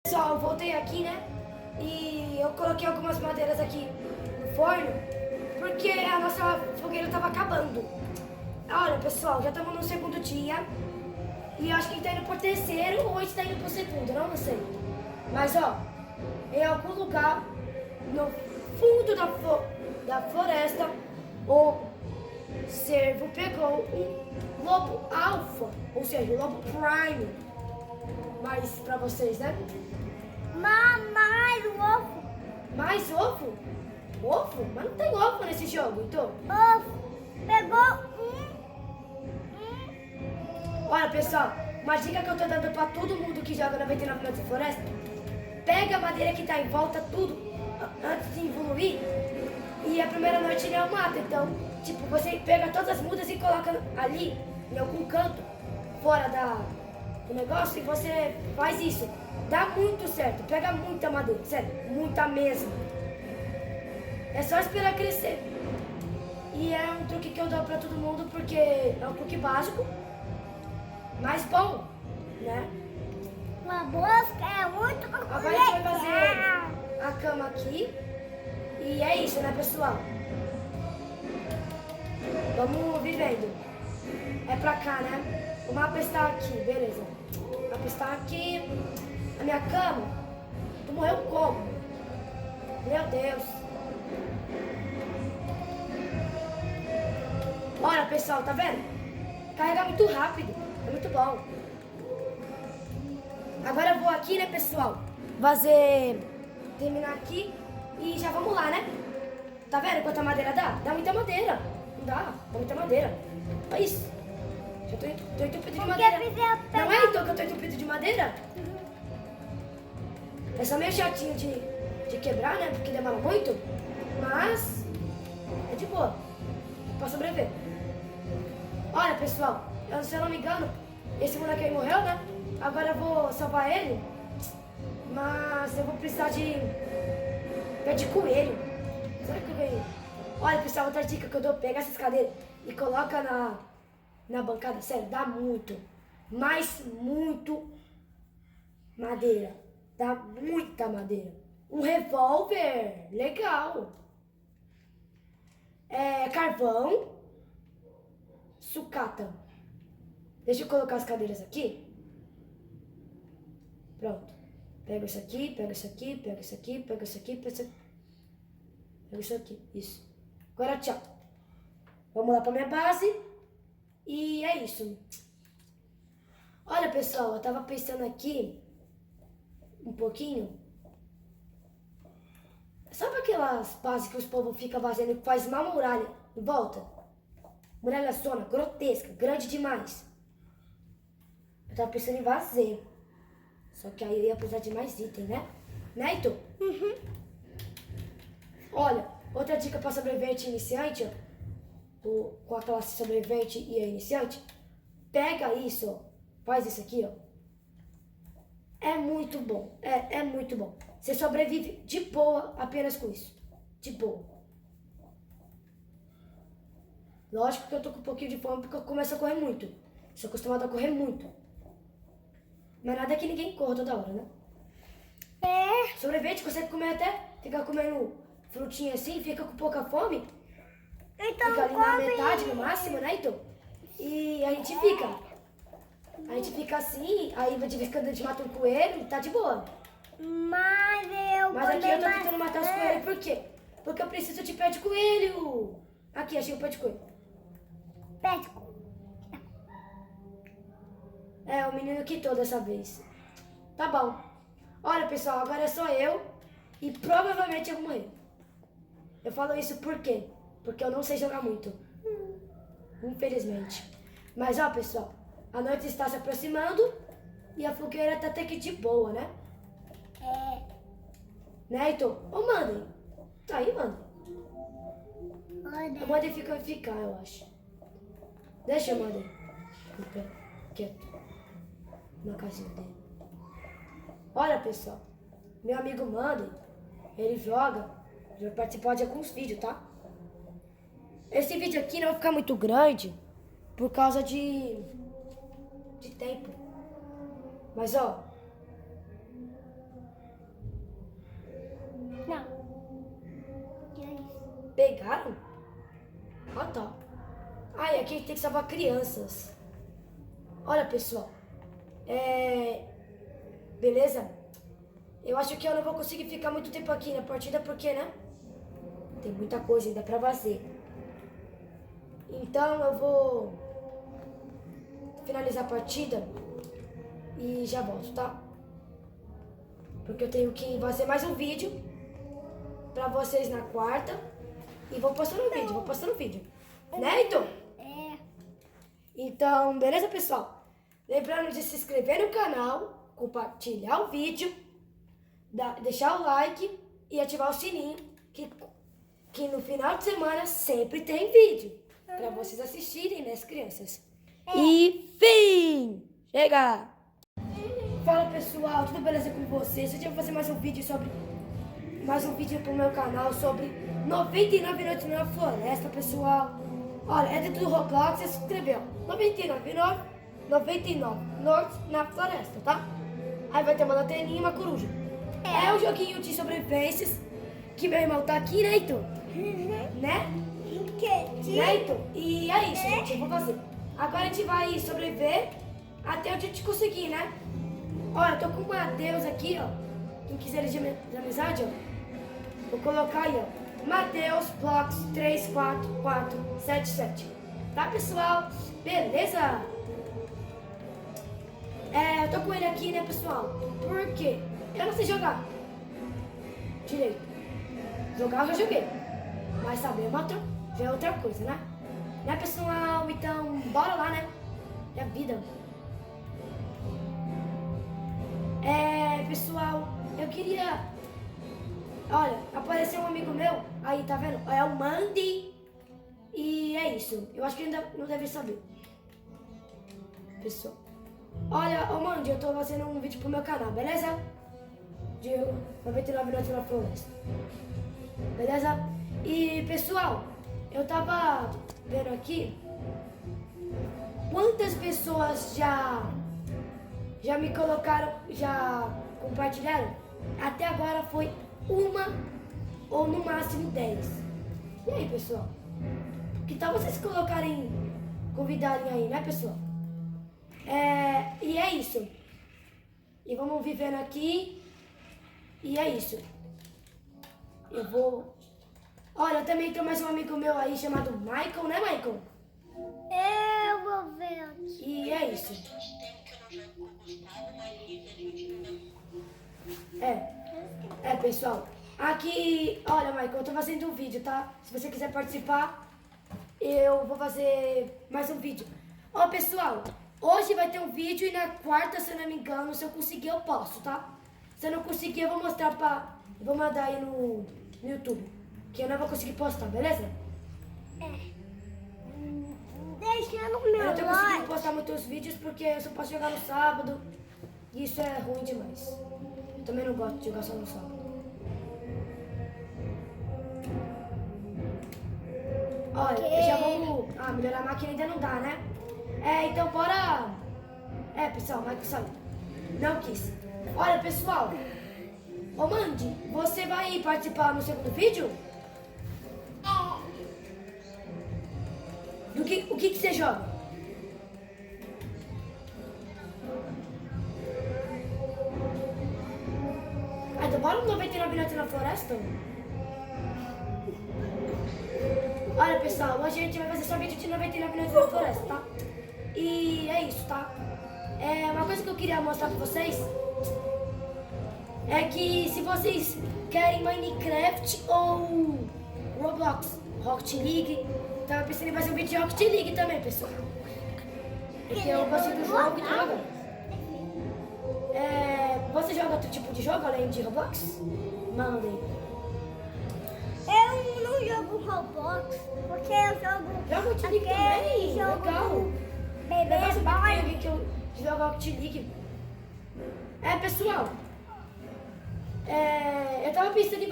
Pessoal, eu voltei aqui, né? E eu coloquei algumas madeiras aqui no forno, porque a nossa fogueira tava acabando. Olha, pessoal, já estamos no segundo dia. E eu acho que a gente tá indo pro terceiro ou a gente tá indo pro segundo, não sei. Mas, ó, em algum lugar, no fundo da floresta, o cervo pegou um lobo alfa, ou seja, um lobo prime. Mas pra vocês, né? Mamãe, ovo. Mais ovo? Ovo? Mas não tem ovo nesse jogo, então. Ovo. Pegou Olha, pessoal, uma dica que eu tô dando pra todo mundo que joga 99 Noites de Floresta: pega a madeira que tá em volta, tudo, antes de evoluir, e a primeira noite ele é o mato. Então, tipo, você pega todas as mudas e coloca ali, em algum canto, fora do negócio, e você faz isso. Dá muito certo, pega muita madeira, sério, muita mesmo. É só esperar crescer. E é um truque que eu dou pra todo mundo, porque é um truque básico, mas bom, né? uma mosca, é muito Agora a gente vai fazer a cama aqui. E é isso, né, pessoal? Vamos vivendo. É pra cá, né? O mapa está aqui, beleza. O mapa está aqui. A minha cama. Tu morreu como? Meu Deus. Olha, pessoal, tá vendo? Carrega muito rápido. É muito bom. Agora eu vou aqui, né, pessoal? Terminar aqui e já vamos lá, né? Tá vendo quanta madeira dá? Dá muita madeira. Não dá muita madeira. Olha isso. Já tô entupido de madeira. Não é então que eu tô entupido de madeira? É só meio chatinho de quebrar, né? Porque demora muito. Mas é de boa. Pra sobreviver. Olha, pessoal, se eu não me engano, esse moleque aí morreu, né? Agora eu vou salvar ele. Mas eu vou precisar de pé de coelho. Será que eu ganhei? Olha, pessoal, outra dica que eu dou: pega essas cadeiras e coloca na bancada. Sério, dá muito. Mas muito madeira. Dá muita madeira. Um revólver. Legal. Carvão. Sucata. Deixa eu colocar as cadeiras aqui. Pronto. Pega isso aqui, pega isso aqui, pega isso aqui, pega isso aqui, pega isso aqui. Pega isso aqui. Isso. Agora tchau. Vamos lá pra minha base. E é isso. Olha, pessoal, eu tava pensando aqui um pouquinho. Sabe aquelas bases que os povos ficam fazendo e faz uma muralha em volta? Muralha zona, grotesca, grande demais. Eu tava pensando em fazer. Só que aí eu ia precisar de mais item, né? Né, Heitor? Uhum. Olha, outra dica para sobrevivente e iniciante, ó, com a classe sobrevivente e a iniciante: pega isso, ó, faz isso aqui, ó. É muito bom, é muito bom. Você sobrevive de boa apenas com isso, de boa. Lógico que eu tô com um pouquinho de fome porque eu começo a correr muito. Sou acostumado a correr muito. Mas nada que ninguém corra toda hora, né? Sobrevivente consegue comer até, ficar comendo frutinha assim, fica com pouca fome. Então Fica ali na metade, no máximo, né, então? E a gente fica. A gente fica assim, aí de vez em quando a gente mata um coelho e tá de boa. Mas Mas aqui eu tô tentando matar os coelhos, por quê? Porque eu preciso de pé de coelho. Aqui, achei um pé de coelho. Pético. É, o menino quitou dessa vez. Tá bom. Olha, pessoal, agora é só eu e provavelmente eu vou morrer. Eu falo isso por quê? Porque eu não sei jogar muito. Infelizmente. Mas, ó, pessoal, a noite está se aproximando e a fogueira tá até que de boa, né? Né, Heitor? Ô, Mandem. Tá aí, Mandem. A Mandem ficar, eu acho. Deixa eu, Mandem. Quieto. Na casinha dele. Olha, pessoal, meu amigo Mandem, ele joga, já participou de alguns vídeos, tá? Esse vídeo aqui não vai ficar muito grande por causa de tempo. Mas, ó, Pegaram? Ah, tá. Ai, aqui a gente tem que salvar crianças. Olha, pessoal. Beleza? Eu acho que eu não vou conseguir ficar muito tempo aqui na partida porque, né? Tem muita coisa ainda pra fazer. Então eu vou finalizar a partida e já volto, tá? Porque eu tenho que fazer mais um vídeo pra vocês na quarta. E vou postando vídeo. Né, Heitor? É. Então, beleza, pessoal? Lembrando de se inscrever no canal, compartilhar o vídeo, deixar o like e ativar o sininho, que no final de semana sempre tem vídeo pra vocês assistirem, né, as crianças? E fim! Chega! Fala, pessoal, tudo beleza com vocês? Hoje eu vou fazer mais um vídeo pro meu canal sobre 99 noites na floresta, pessoal. Olha, é dentro do Roblox, você se inscreveu. 99 noites na floresta, tá? Aí vai ter uma lanterninha e uma coruja. É um joguinho de sobrevivências que meu irmão tá aqui, né, Heitor? Né? Né, Heitor? E é isso, gente, eu vou fazer. Agora a gente vai sobreviver até o dia de conseguir, né? Olha, eu tô com uma deusa aqui, ó. Quem quiser de amizade, ó. Vou colocar aí, ó. Mateus Blocks 34477. Tá, pessoal? Beleza? Eu tô com ele aqui, né, pessoal? Por quê? Eu não sei jogar direito. Jogar eu já joguei. Mas saber já é outra coisa, né? Né, pessoal? Então, bora lá, né? É a vida. Pessoal, eu queria... Olha, apareceu um amigo meu, aí, tá vendo? É o Mandy. E é isso. Eu acho que ainda não deve saber. Pessoal. Olha, ô Mandy, eu tô fazendo um vídeo pro meu canal, beleza? De 99 noites na floresta. Beleza? E, pessoal, eu tava vendo aqui quantas pessoas já me colocaram, já compartilharam. Até agora foi uma ou no máximo 10. E aí, pessoal? Que tal vocês colocarem, convidarem aí, né, pessoal? E é isso. E vamos vivendo aqui. E é isso. Eu vou... Olha, também tem mais um amigo meu aí chamado Michael, né, Michael? Eu vou ver aqui. E é isso. Pessoal. Aqui, olha, Michael, eu tô fazendo um vídeo, tá? Se você quiser participar, eu vou fazer mais um vídeo. Ó, pessoal, hoje vai ter um vídeo e na quarta, se eu não me engano, se eu conseguir, eu posto, tá? Se eu não conseguir, eu vou mostrar eu vou mandar aí no YouTube, que eu não vou conseguir postar, beleza? Deixa no Eu meu não tô conseguindo like. postar muitos vídeos porque eu só posso jogar no sábado e isso é ruim demais. Eu também não gosto de jogar só no sábado. Olha, já vamos... melhorar a máquina ainda não dá, né? Então bora... pessoal, o Michael saiu. Não quis. Olha, pessoal. Ô, Mandy, você vai participar no segundo vídeo? O que você joga? Então bora no 99 noites na floresta? Olha, pessoal, hoje a gente vai fazer só vídeo de 99 noites na floresta, tá? E é isso, tá? Uma coisa que eu queria mostrar pra vocês é que se vocês querem Minecraft ou Roblox, Rocket League, tava pensando em fazer um vídeo de Rocket League também, pessoal. Porque eu gosto do jogo e tô jogando. Você joga outro tipo de jogo além de Roblox? Manda aí. Eu não jogo Roblox, porque eu jogo... Joga Rocket League também, legal. Bebê Legal saber que tem Boy. alguém que joga Rocket League. Pessoal, eu tava pensando em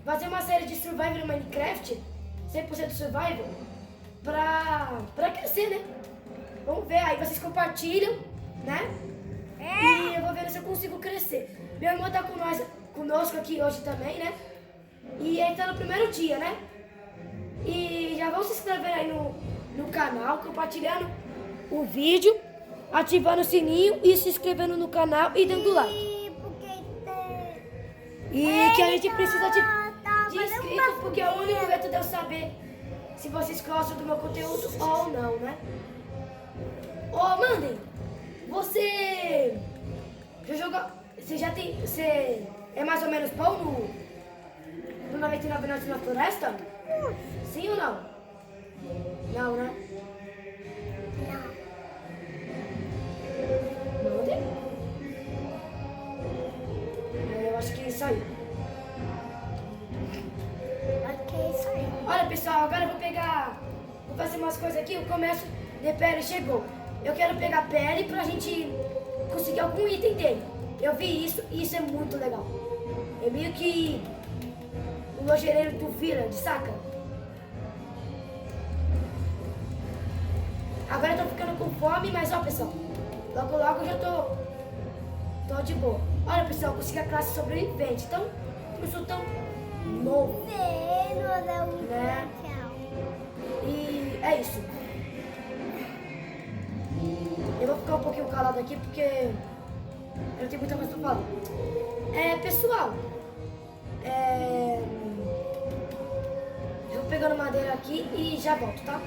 fazer uma série de Survival no Minecraft, 100% Survival, pra crescer, né? Vamos ver, aí vocês compartilham, né? E eu vou ver se eu consigo crescer. Meu irmão tá conosco aqui hoje também, né? E ele tá no primeiro dia, né? E já vão se inscrevendo aí no canal, compartilhando o vídeo, ativando o sininho e se inscrevendo no canal e dando like. E porque tem... E que a gente precisa de fazendo inscritos, porque é o único jeito de eu saber se vocês gostam do meu conteúdo ou não, né? Ô, mandem, você já jogou, você é mais ou menos bom no 99 Noites na Floresta? Sim ou não? Não, né? Mandem. Eu acho que é isso aí. Ok, isso aí. Olha, pessoal, agora eu vou fazer umas coisas aqui. O comércio de pele chegou. Eu quero pegar pele pra gente conseguir algum item dele. Eu vi isso e isso é muito legal. É meio que o lojereiro do Village, saca? Agora eu tô ficando com fome, mas ó, pessoal, logo logo eu já tô de boa. Olha, pessoal, eu consegui a classe sobrevivente, então eu sou tão novo. Né? E é isso. Eu vou ficar um pouquinho calado aqui porque eu não tenho muita coisa pra falar. Pessoal, eu vou pegando madeira aqui e já volto, tá?